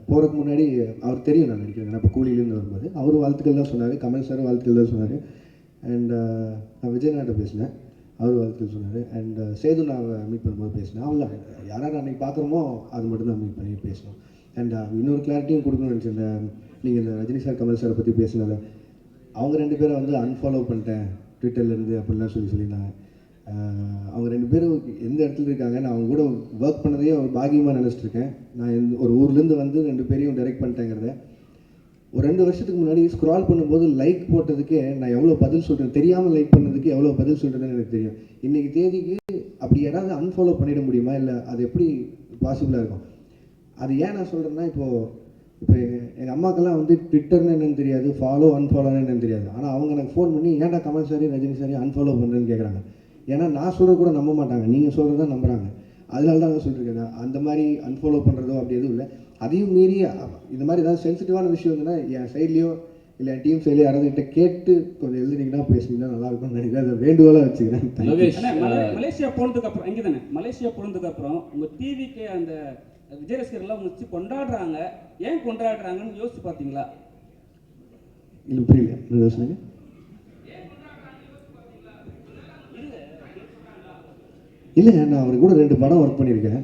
போகிறதுக்கு முன்னாடி அவர் தெரியும் நான் நடிக்கிறேன். நான் இப்போ கூலியிலேருந்து வரும்போது அவர் வாழ்த்துக்கள் தான் சொன்னார், கமல் சார் வாழ்த்துக்கள் தான் சொன்னார். அண்ட் நான் விஜயநாட்டை பேசினேன், அவர் வாழ்த்துக்கள் சொன்னார். அண்ட் சேது நான் மீட் பண்ணும்போது பேசினேன். அவங்கள யாராவது அன்றைக்கி பார்க்குறோமோ அது மட்டும் தான் மீட் பண்ணி பேசணும். அண்ட் இன்னொரு கிளாரிட்டியும் கொடுக்கணும்னு நினச்சேன். நீங்கள் இந்த ரஜினி சார் கமல் சாரை பற்றி பேசினது, அவங்க 2 பேரை வந்து அன்ஃபாலோ பண்ணிட்டேன் ட்விட்டர்லேருந்து அப்படிலாம் சொல்லியிருந்தாங்க. அவங்க 2 பேரும் எந்த இடத்துல இருக்காங்க, நான் அவங்க கூட ஒர்க் பண்ணதையே ஒரு பாகியமாக நினச்சிட்ருக்கேன். நான் ஒரு ஊர்லேருந்து வந்து 2 பேரையும் டைரக்ட் பண்ணிட்டேங்கிறத. ஒரு 2 வருஷத்துக்கு முன்னாடி ஸ்க்ரால் பண்ணும்போது லைக் போட்டதுக்கே நான் எவ்வளோ பதில் சொல்கிறேன், தெரியாமல் லைக் பண்ணதுக்கு எவ்வளோ பதில் சொல்கிறேன்னு எனக்கு தெரியும். இன்றைக்கி தேதிக்கு அப்படி யாராவது அன்ஃபாலோ பண்ணிட முடியுமா, இல்லை அது எப்படி பாசிபிளாக இருக்கும்? அது ஏன் நான் சொல்கிறேன்னா, இப்போ எங்கள் அம்மாக்கெல்லாம் வந்து ட்விட்டர்னு என்னென்னு தெரியாது, ஃபாலோ அன்ஃபாலோன்னு என்னென்னு தெரியாது. ஆனால் அவங்க எனக்கு ஃபோன் பண்ணி ஏன்டா Kamal sorry Rajini sorry unfollow பண்ணுறேன்னு கேட்குறாங்க. ஏன்னா நான் சொல்கிறது கூட நம்ப மாட்டாங்க, நீங்கள் சொல்கிறது தான் நம்புகிறாங்க. அதனால தான் நான் சொல்லியிருக்கேன். அந்த மாதிரி அன்ஃபாலோ பண்ணுறதோ அப்படி எதுவும் இல்லை. அதையும் மீறி இந்த மாதிரி ஏதாவது சென்சிட்டிவான விஷயம் இருந்ததுன்னா என் சைட்லேயோ இல்லை என் டீம் சைட்லேயோ யாராவது கேட்டு கொஞ்சம் எழுதுனீங்கன்னா பேசுனீங்கன்னா நல்லாயிருக்கும்னு நினைக்கிறேன். அதை வேண்டுகோளாக வச்சுக்கிறேன். மலேசியா போனதுக்கு அப்புறம் இங்கே தானே மலேசியா போனதுக்கு அப்புறம் உங்கள் டிவிக்கு அந்த விஜய் ரசிகர்லாம் வச்சு கொண்டாடுறாங்க. ஏன் கொண்டாடுறாங்கன்னு யோசிச்சு பார்த்தீங்களா? இல்லை புரியல, என்ன யோசனைங்க? இல்லைங்க, நான் அவருக்கு கூட 2 படம் ஒர்க் பண்ணியிருக்கேன்.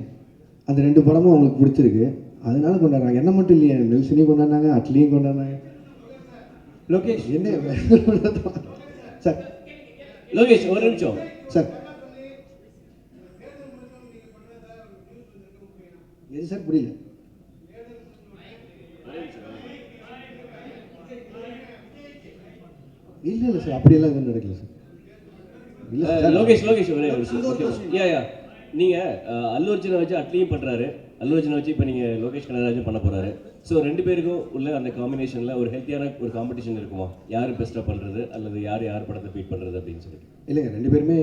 அந்த 2 படமும் அவங்களுக்கு பிடிச்சிருக்கு, அதனால கொண்டாடுறாங்க. என்ன மட்டும் இல்லையா, நெல்சனையும் கொண்டாடினாங்க, அட்லியும் கொண்டாடினாங்க. லோகேஷ் என்ன சார்? லோகேஷ் ஒரு நிமிஷம் சார். எது சார் புரியல? இல்லை சார், அப்படியெல்லாம் எதுவும் நடக்கல சார். லோகேஷ் ஒரே ஒரு நீங்கள் அல்லு அர்ஜுனை வச்சு அட்லியும் பண்ணுறாரு, அல்லு அர்ஜுனை வச்சு இப்போ நீங்கள் லோகேஷ் கனகராஜும் பண்ண போகிறாரு. ஸோ 2 பேருக்கும் உள்ள அந்த காம்பினேஷனில் ஒரு ஹெல்த்தியான ஒரு காம்படிஷன் இருக்குமா? யார் பெஸ்ட்டாக பண்ணுறது அல்லது யார் படத்தை பீட் பண்ணுறது அப்படின்னு சொல்லிட்டு? இல்லைங்க, 2 பேருமே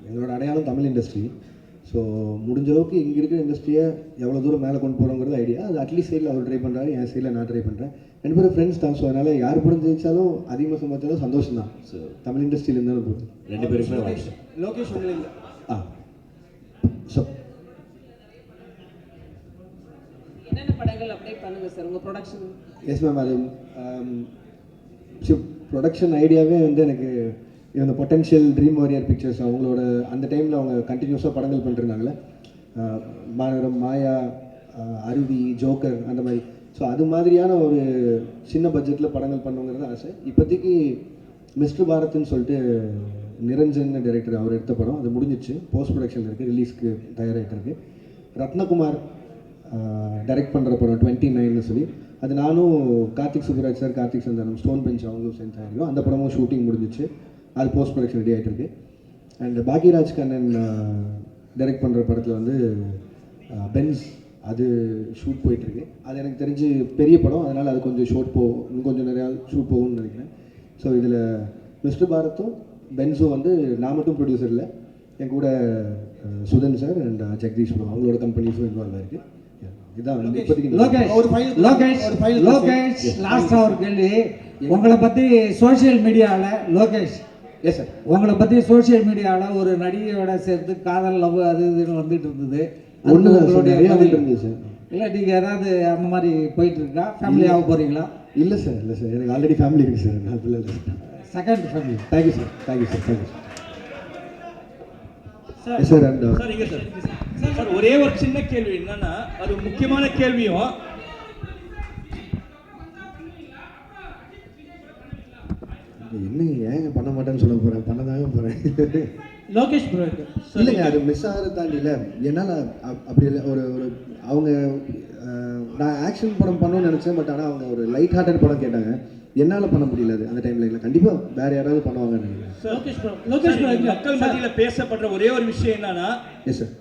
எங்களோட அடையாளம் தமிழ் இண்டஸ்ட்ரி. ஸோ முடிஞ்ச அளவுக்கு இங்கே இருக்கிற இண்டஸ்ட்ரியை எவ்வளோ தூரம் மேலே கொண்டு போகிறோங்கிறது ஐடியா. அது அட்லீஸ்ட் சைடில் அவர் ட்ரை பண்ணுறாரு, என் சைடில் நான் ட்ரை பண்ணுறேன். 2 பேரும் ஃப்ரெண்ட்ஸ் தான். ஸோ அதனால் யார் படம் ஜெயிச்சாலும் அதிகமாக சம்பாதிச்சாலும் சந்தோஷம் தான். ஸோ தமிழ் இண்டஸ்ட்ரியில் இருந்தாலும் போதும். 2 பேருக்குமே லோகேஷ் உங்களுக்கு ஸோ என்னென்ன படங்கள் அப்டேட் பண்ணுங்க சார் உங்கள் ப்ரொடக்ஷன்? எஸ் மேம், அது ப்ரொடக்ஷன் ஐடியாவே வந்து எனக்கு இந்த பொட்டன்ஷியல் ட்ரீம் வாரியர் பிக்சர்ஸ் அவங்களோட அந்த டைமில் அவங்க கண்டினியூஸாக படங்கள் பண்ணிருந்தாங்களே, மாநகரம், மாயா, அருவி, ஜோக்கர், அந்த மாதிரி. ஸோ அது மாதிரியான ஒரு சின்ன பட்ஜெட்டில் படங்கள் பண்ணுங்கிறது ஆசை. இப்போதைக்கு மிஸ்டர் பாரத்னு சொல்லிட்டு நிரஞ்சன் டைரக்டர் அவர் எடுத்த படம், அது முடிஞ்சிச்சு, போஸ்ட் ப்ரொடக்ஷன் இருக்குது, ரிலீஸ்க்கு தயாராகிட்டு இருக்கு. ரத்னகுமார் டைரக்ட் பண்ணுற படம் 29ன்னு சொல்லி, அது நானும் Karthik Subbaraj sir, Karthik Santhanam, stone bench அவங்களும் சேர்ந்து தயாரிக்கும். அந்த படமும் ஷூட்டிங் முடிஞ்சிச்சு, அது போஸ்ட் ப்ரொடக்ஷன் ரெடி ஆகிட்டு இருக்கு. அண்ட் பாக்யராஜ் கண்ணன் டைரக்ட் பண்ணுற படத்தில் வந்து பென்ஸ், அது ஷூட் போயிட்டுருக்கு. அது எனக்கு தெரிஞ்சு பெரிய படம், அதனால் அது கொஞ்சம் இன்னும் கொஞ்சம் நிறையா ஷூட் போகும்னு நினைக்கிறேன். ஸோ இதில் மிஸ்டர் பாரத்தும் பென்ஸும் வந்து நான் மட்டும் ப்ரொடியூசர் இல்லை, என் கூட Sudhan sir and Jagadeesh bro அவங்களோட கம்பெனிஸும் இன்வால்வ் ஆகிருக்கு. இதான் லோகேஷ் லாஸ்ட்டாக ஒரு கேள்வி. உங்களை பற்றி சோஷியல் மீடியாவில் லோகேஷ் எஸ் சார், உங்களை பற்றி சோஷியல் மீடியாவில் ஒரு நடிகையோட சேர்த்து காதல் லவ் அது இதுன்னு வந்துட்டு இருந்தது. இல்லை நீங்கள் ஏதாவது அந்த மாதிரி போயிட்டு இருக்கா? ஃபேமிலி ஆக போகிறீங்களா? இல்லை சார், எனக்கு ஆல்ரெடி ஃபேமிலி இருக்குது சார். நான் இல்லை second family. Thank you sir. Sir ஒரே ஒரு சின்ன கேள்வி என்னன்னா, அது முக்கியமான கேள்வியும், என்ன ஏங்க பண்ண மாட்டேன்னு சொல்ல போகிறேன், பண்ணதாங்க போகிறேன். லோகேஷ் ப்ரோ இல்லைங்க, அது மிஸ் ஆகிறத தாண்டி இல்லை, என்னால் அப்படி இல்லை. ஒரு அவங்க நான் ஆக்ஷன் படம் பண்ணணும்னு நினச்சேன், பட் ஆனால் அவங்க ஒரு லைட் ஹார்ட்டட் படம் கேட்டாங்க, என்னால் பண்ண முடியல. அது அந்த டைமில் இல்லை, கண்டிப்பாக வேறு யாராவது பண்ணுவாங்கன்னு நினைக்கிறேன். லோகேஷ் மக்கள் மத்தியில் பேசப்படுற ஒரே ஒரு விஷயம் என்னன்னா, எஸ் சார்,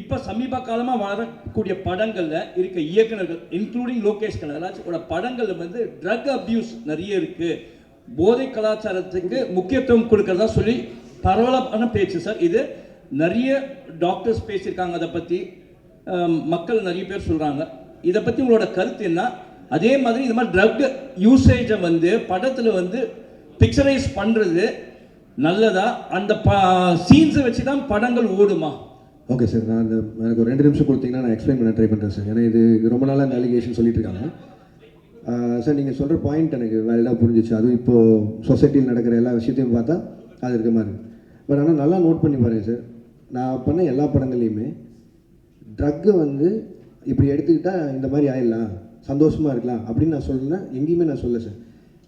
இப்போ சமீப காலமாக வரக்கூடிய படங்களில் இருக்க இயக்குநர்கள் இன்க்ளூடிங் லோகேஷ் கனகராஜோட படங்களில் வந்து ட்ரக் அப்யூஸ் நிறைய இருக்குது, போதை கலாச்சாரத்துக்கு முக்கியத்துவம் கொடுக்கறதா சொல்லி பரவலான பேச்சு சார். இது நிறைய டாக்டர்ஸ் பேசியிருக்காங்க, அதை பற்றி மக்கள் நிறைய பேர் சொல்கிறாங்க. இதை பற்றி உங்களோட கருத்து என்ன? அதே மாதிரி இந்த மாதிரி ட்ரக் யூசேஜை வந்து படத்தில் வந்து பிக்சரைஸ் பண்ணுறது நல்லதா? அந்த சீன்ஸை வச்சு தான் படங்கள் ஓடுமா? ஓகே சார், நான் எனக்கு ஒரு 2 நிமிஷம் கொடுத்தீங்கன்னா நான் எக்ஸ்பிளைன் பண்ண ட்ரை பண்ணுறேன் சார். ஏன்னா இது ரொம்ப நாளாக இந்த அலிகேஷன் சொல்லிட்டு இருக்காங்க சார். நீங்கள் சொல்கிற பாயிண்ட் எனக்கு வேலிடாக புரிஞ்சிச்சு. அதுவும் இப்போது சொசைட்டியில் நடக்கிற எல்லா விஷயத்தையும் பார்த்தா அது இருக்க மாதிரி. பட் ஆனால் நல்லா நோட் பண்ணி பாருங்கள் சார், நான் பண்ண எல்லா படங்கள்லையுமே ட்ரக்கு வந்து இப்படி எடுத்துக்கிட்டால் இந்த மாதிரி ஆயிடலாம், சந்தோஷமாக இருக்கலாம் அப்படின்னு நான் சொல்கிறேன். எங்கேயுமே நான் சொல்ல சார்.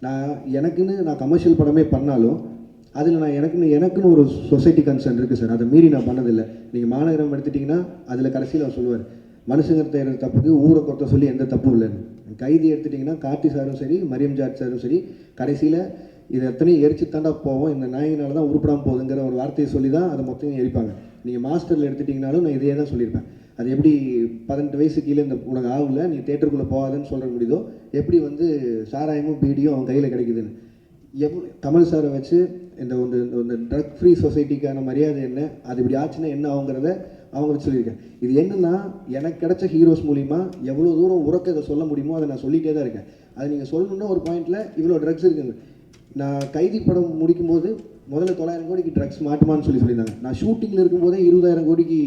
நான் கமர்ஷியல் படமே பண்ணாலும் அதில் நான் எனக்குன்னு ஒரு சொசைட்டி கன்சர்ன் இருக்குது சார். அதை மீறி நான் பண்ணதில்லை. நீங்கள் மாநகரம் எடுத்துட்டிங்கன்னா அதில் கடைசியில் அவர் சொல்லுவார், மனுஷங்க செய்கிற தப்புக்கு ஊரை கொத்த சொல்லி எந்த தப்பும் இல்லைன்னு. கைதி எடுத்துட்டிங்கன்னா கார்த்தி சாரும் சரி, மரியம் ஜாட் சாரும் சரி, கடைசியில் இது எத்தனையும் எரிச்சு தாண்டா போவோம், இந்த நாயினால தான் உருப்படாமல் போகுதுங்கிற ஒரு வார்த்தையை சொல்லி தான் அதை மொத்தம் எரிப்பாங்க. நீங்கள் மாஸ்டரில் எடுத்துட்டிங்கனாலும் நான் இதையே தான் சொல்லியிருப்பேன். அது எப்படி 18 வயசு கீழே இந்த உனக்கு ஆகல நீ தேட்டருக்குள்ளே போகாதுன்னு சொல்ல முடியுதோ, எப்படி வந்து சாராயமும் பீடியும் அவன் கையில் கிடைக்குதுன்னு. கமல் சாரை வச்சு இந்த ட்ரக் ஃப்ரீ சொசைட்டிக்கான மரியாதை என்ன, அது இப்படி ஆச்சுன்னா என்ன ஆகுங்கிறத அவங்களுக்கு சொல்லியிருக்கேன். இது என்னென்னா, எனக்கு கிடைச்ச ஹீரோஸ் மூலிமா எவ்வளோ தூரம் உறக்க இதை சொல்ல முடியுமோ அதை நான் சொல்லிகிட்டே தான் இருக்கேன். அதை நீங்கள் சொல்லணுன்னா ஒரு பாயிண்டில் இவ்வளோ ட்ரக்ஸ் இருக்குங்க. நான் கைதி படம் முடிக்கும்போது முதல்ல 900 கோடிக்கு ட்ரக்ஸ் மாட்டுமான்னு சொல்லியிருந்தாங்க. நான் ஷூட்டிங்கில் இருக்கும்போதே 20,000 கோடிக்கு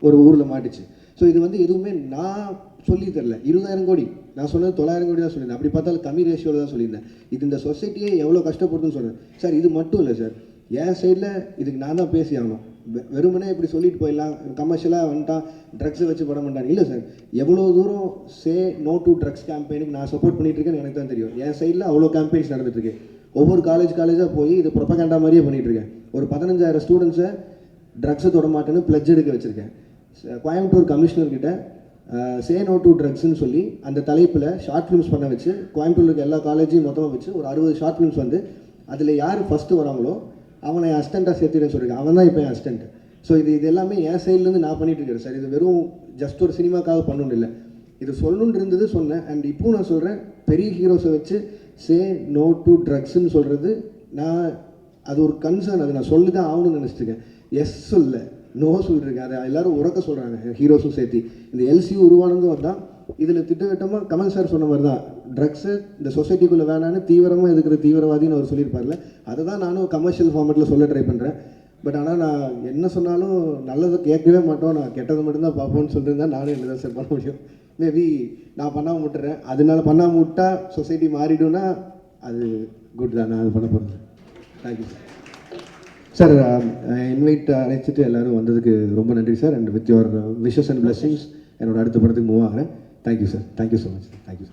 ஒரு ஊரில் மாட்டுச்சு. ஸோ இது வந்து எதுவுமே நான் சொல்லி தரல. 20,000 கோடி நான் சொன்னது 900 கோடி தான் சொல்லியிருந்தேன். அப்படி பார்த்தாலும் கம்மி ரேஷியோவில் தான் சொல்லியிருந்தேன். இது இந்த சொசைட்டியே எவ்வளோ கஷ்டப்படுதுன்னு சொல்கிறேன் சார். இது மட்டும் இல்லை சார், என் சைடில் இதுக்கு நான் தான் பேசி ஆகணும். வெறுமனே இப்படி சொல்லிட்டு போயிடலாம், கமர்ஷியலாக வந்துட்டான் ட்ரக்ஸை வச்சு படம் பண்ணிட்டாங்க. இல்லை சார், எவ்வளோ தூரம் சே நோ டு ட்ரக்ஸ் கேம்பெயினுக்கு நான் சப்போர்ட் பண்ணிட்டு இருக்கேன்னு எனக்கு தான் தெரியும். என் சைடில் அவ்வளோ கேம்பெயின்ஸ் நடந்துட்டுருக்கு. ஒவ்வொரு காலேஜாக போய் இது ப்ரொபகண்டா மாதிரியே பண்ணிகிட்டு இருக்கேன். ஒரு 15,000 ஸ்டூடெண்ட்ஸை ட்ரக்ஸை தொட மாட்டேன்னு பிளட்ஜ் எடுக்க வச்சுருக்கேன். கோயம்புத்தூர் கமிஷனர்கிட்ட சே நோ டு ட்ரக்ஸ்ன்னு சொல்லி அந்த தலைப்பில் ஷார்ட் ஃபிலிம்ஸ் பண்ண வச்சு கோயம்புத்தூர் இருக்க எல்லா காலேஜையும் மொத்தமாக வச்சு ஒரு 60 ஷார்ட் ஃபிலிம்ஸ் வந்து அதில் யார் ஃபஸ்ட்டு வராங்களோ அவனை என் அசிஸ்டண்ட்டாக சேர்த்துன்னு சொல்லியிருக்கேன். அவன் தான் இப்போ என் அசிஸ்டண்ட். ஸோ இது எல்லாமே என் சைட்லேருந்து நான் பண்ணிட்டு இருக்கேன் சார். இது வெறும் ஜஸ்ட் ஒரு சினிமாக்காக பண்ணணும் இல்லை, இது சொல்லணுன்னு இருந்தது சொன்னேன். அண்ட் இப்போவும் நான் சொல்கிறேன், பெரிய ஹீரோஸை வச்சு சே நோ டு ட்ரக்ஸ்ன்னு சொல்கிறது நான் அது ஒரு கன்சர்ன், அது நான் சொல்லி தான் ஆகணும்னு நினச்சிட்ருக்கேன். எஸ் சொல்ல நோ சொல்லியிருக்கேன். அதை எல்லோரும் உறக்க சொல்கிறாங்க, ஹீரோஸும் சேர்த்து. இந்த எல்சியூ உருவானதும் வந்தால் இதில் திட்டவட்டமாக கமல் சார் சொன்ன மாதிரி தான், ட்ரக்ஸு இந்த சொசைட்டிக்குள்ளே வேணான்னு தீவிரமாக இருக்கிற தீவிரவாதின்னு அவர் சொல்லியிருப்பார்ல, அதை தான் நானும் கமர்ஷியல் ஃபார்மேட்டில் சொல்ல ட்ரை பண்ணுறேன். பட் ஆனால் நான் என்ன சொன்னாலும் நல்லதை கேட்கவே மாட்டோம், நான் கெட்டதை மட்டும்தான் பார்ப்போம்னு சொல்லிட்டு தான் நானும் என்ன தான் சார் பண்ண முடியும். மேபி நான் பண்ணாமல் விட்டுறேன், அதனால பண்ணாமல் விட்டால் சொசைட்டி மாறிடும்னா அது குட் தான், நான் அது பண்ண போகிறேன். Thank you sir. இன்வைட் அழைச்சிட்டு எல்லோரும் வந்ததுக்கு ரொம்ப நன்றி sir. And with your wishes and blessings என்னோட அடுத்த படத்துக்கு மூவ் ஆகிறேன். Thank you sir. Thank you so much. Thank you.